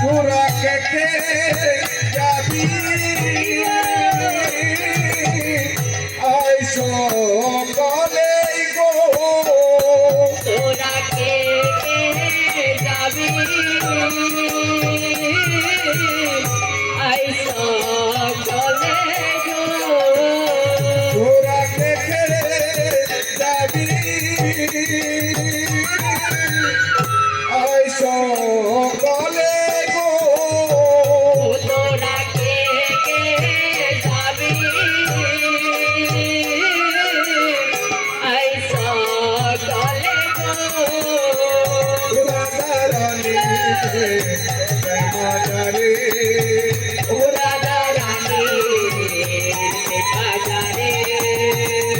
তোরা কে কে যাবি আইসো বলে গো তোরা কে যাবি আইসো বলে গো তোরা কে কে যাবি আইসো বলে গো তোরা কে যাবি আইসো বলে গো রাধারানী বাজারে রাধারানী বাজারে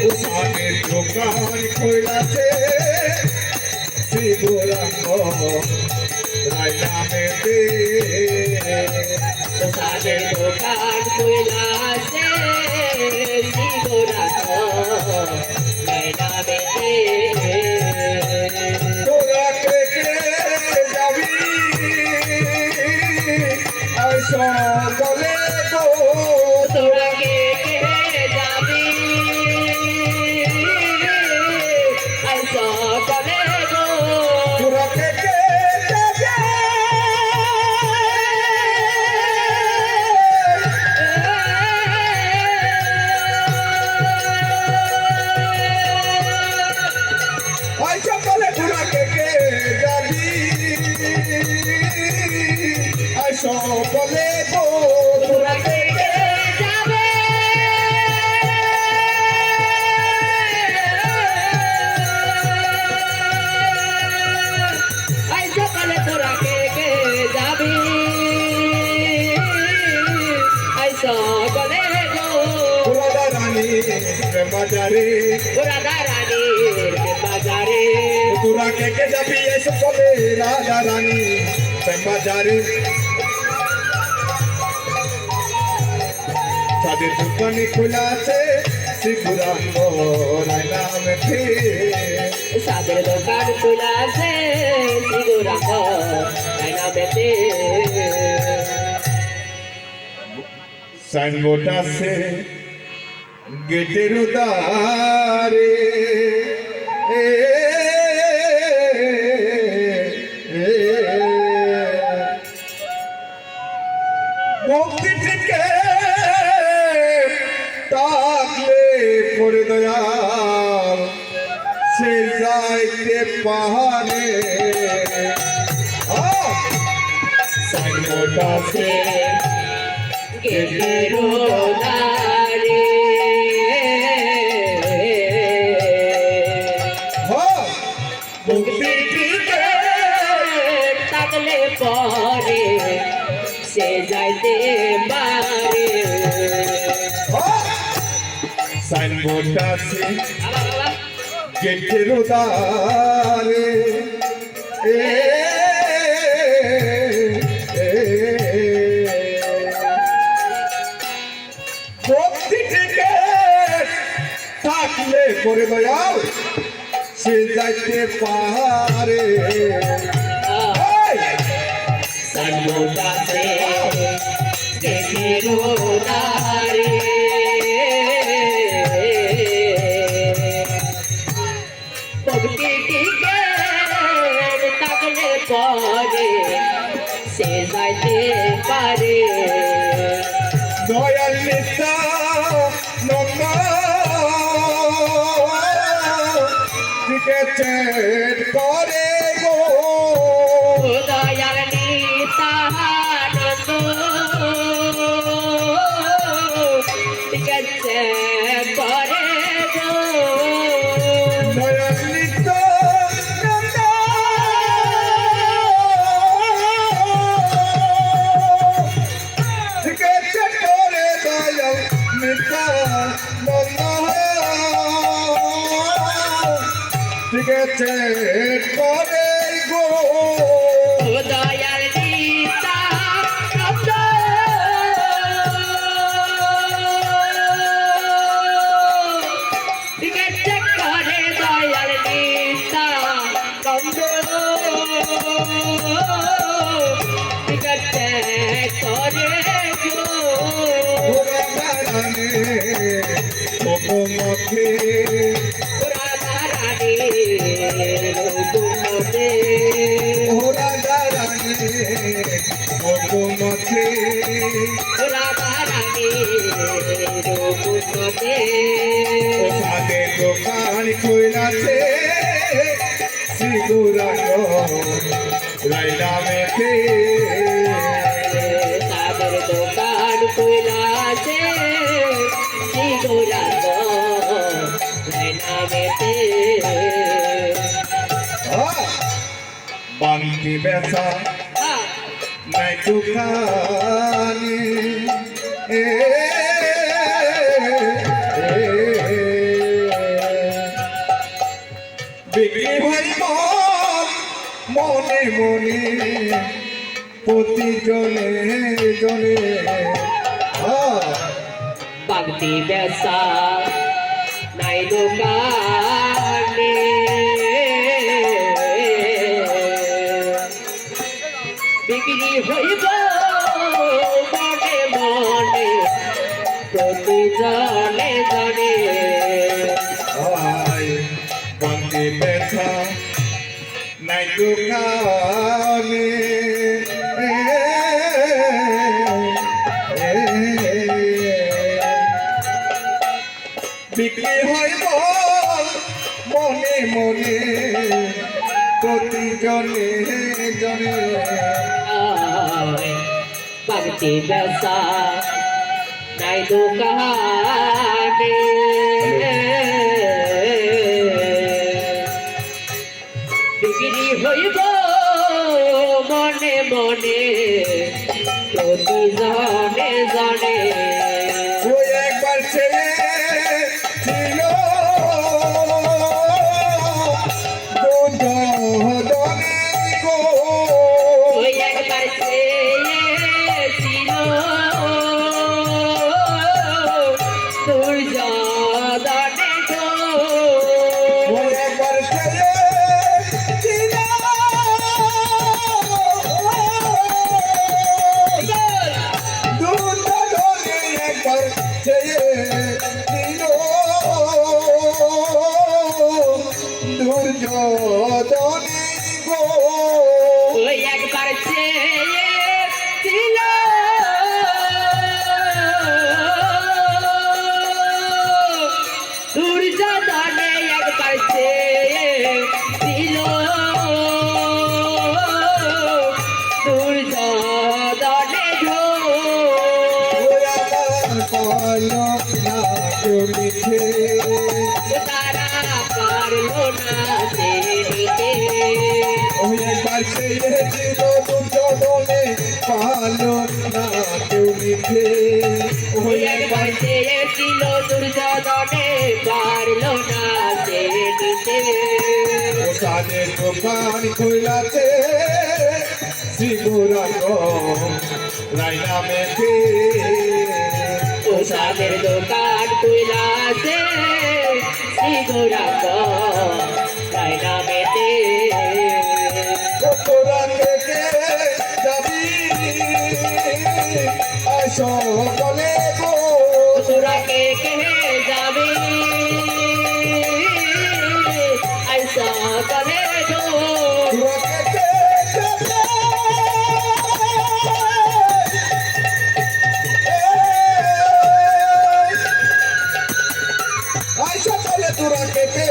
উসানের দোকান খোলাছে শিবরাঙ্গ রায় নামেতে সাদের দোকান খুলাছে শিবরাত নামে তোরা কে কে যাবি আইসো বলে গো তোরা কে যাবি আই সকলে গো তোরা কে কে যাবি আইসো বলে তোরা কে কে যাবি আইসো বলে গো তোরা কে যাবে আই সকলে তোরা কে যাবি আই সকলে গো রাধারানী বাজারে রাধারানীর বাজারে তোরা কে কে যাবি এসো বলে রাধারানী বাজারে তাদের দোকানে খোলা আছে শিবরাঙ্গ রায় নামেতে সাদের দোকান খুলাছে শিবরাঙ্গ নামেতে সাইনবোর্ড আছে গেটের দ্বারে ভক্তি থেকে তাকলে পরে দয়াল সে যাইতে পাহাড়ে সাইনবোর্ড আছে গেটের দ্বারে ভক্তি থেকে থাকলে পরে সে যাইতে পারে সাইনবোর্ড আছে বাবা বাবা গেটের দ্বারে ভক্তি থেকে থাকলে করে দয়াল সে যাইতে পারে সাইনবোর্ড আছে গেটের দ্বারে ভক্তি টিকে থাকলে পরে সে যাইতে পারে দয়াল নিতা নন্দ চেট করে গো দয়াল নিতানন্দ গেছে করে গো দয়াল নিতা নন্দ চেট করে দয়াল নিতা নন্দ চেট করে গো দয়াল নিতানন্দ গেছে করে দয়াল নিতানন্দ বিগতে করে গো রাধারানী হুকুমতে রাধারানী হুকুমতে রাধারানী হুকুমতে রাধারানী হুকুমতে সাদে দোকান খুলাছে শ্রীগুরাঙ্গ রাইলামেতে সাদের দোকান খুলাছে শ্রীগুরাঙ্গ নামেতে বান্তি বেচা নাই দোকানে বিক্রি হইব মনে মনে প্রতি জনে জনে বাগদি বেসা নাই দোকানে বিক্রি হইব মনে মনে প্রতি জনে জনে বান্তি বেচা নাই দোকানে বিক্রি হইব মনে মনে প্রতি জনে জনে বাগদি বেসা নাই দোকানে বিক্রি হইব মনে মনে প্রতি জনে জনে ওই একবার ছেলে ছিল দুজনে গো ওই একবার চেয়েছিল দুর্যোধনে গো ওই একবার ছেলে ছিল দুজনে একবার ছেলে ছিল দুর্যোধনে গো ওই একবার চেয়েছিল দুর্যোধনে একবার চেয়েছিল দুর্যোধনে গো পালো না জমিতে তারা পারলো না সে নিতে ওই একবার ছেড়েছিল দুজনে পালো না জমিতে ওই একবার চেয়েছিল দুর্যোধনে পারলো না সে নিতে সাদের দোকান খুলাতে শ্রীগুরাঙ্গ রাইলামেতে প্রসাদের দোকান খুলাছে শ্রী গৌরাঙ্গ নামেতে তোরা থেকে যাবি আসো বলে গো তোরা কে যাবে ऐसा करे जो তোরা থেকে যাবে আইসা বলে তোরা কেটে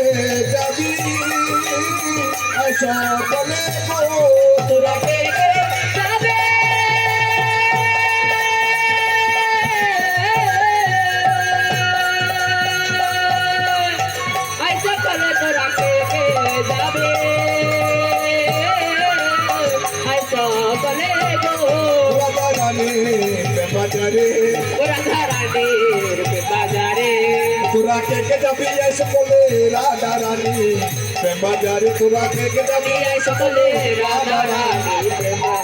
যাবি আইসা বলে গো তোরা কে যাবে ऐसा करे তোরা কে যাবে ऐसा करे जो রাধারানী বাজারে রাধারানীর বাজারে তোরা কেটে যাবি এসে বলে রাধারানী বাজারে তোরা কেটে যাবি এই সকলে রাধারানী প্রেমা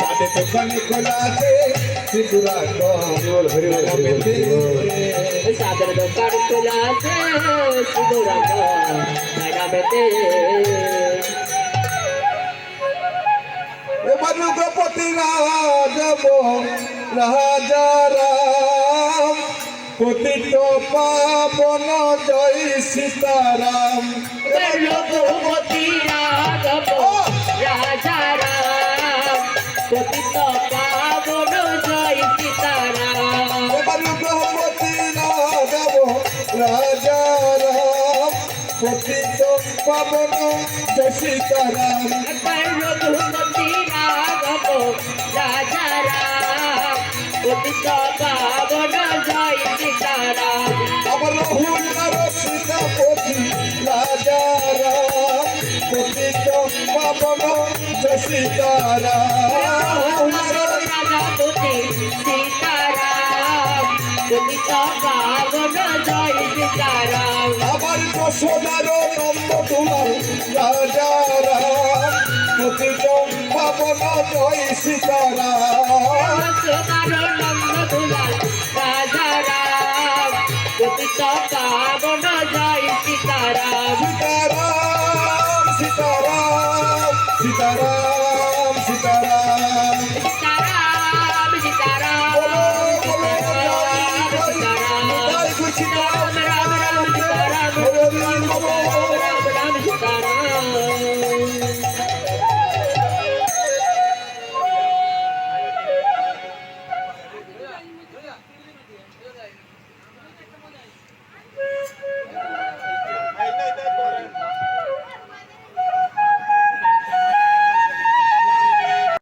সাথে দোকান খোলা আছে শ্রীগুরাঙ্গ রাইলামেতে সাদের দোকান খোলা আছে সুন্দরাঙ্গ নাইনামেতে এবার রঘুপতি রাজব রাজা রাম পতিত পাবন জয় সীতারাম রঘুপতি রাঘব রাজা রাম পতিত পাবন জয় সীতারাম এবার রঘুপতি রাজব রাজা রাম পতিত পাবন জয় সীতারাম রঘুপতি রাঘব রাজা রাম পতিত পাবন জয় সীতারাম আবার রাহুল সীতাপতি রাজা রাম পতিত পাবন জয় সীতারাম রাজাপতি সীতারাম পতিত পাবন জয় সীতারাম আবার যশোদার নন্দ দুলাল রাজা রাম পতিত পাবন জয় সীতারাম নন্দ দুলাল রাজা রাম পতিত পাবন জয় সীতারাম সীতারাম সীতারাম সীতারাম সীতারাম সীতারাম সীতারাম বলো, বলো, সীতারাম জয় জয় সীতারাম সীতারাম। রাম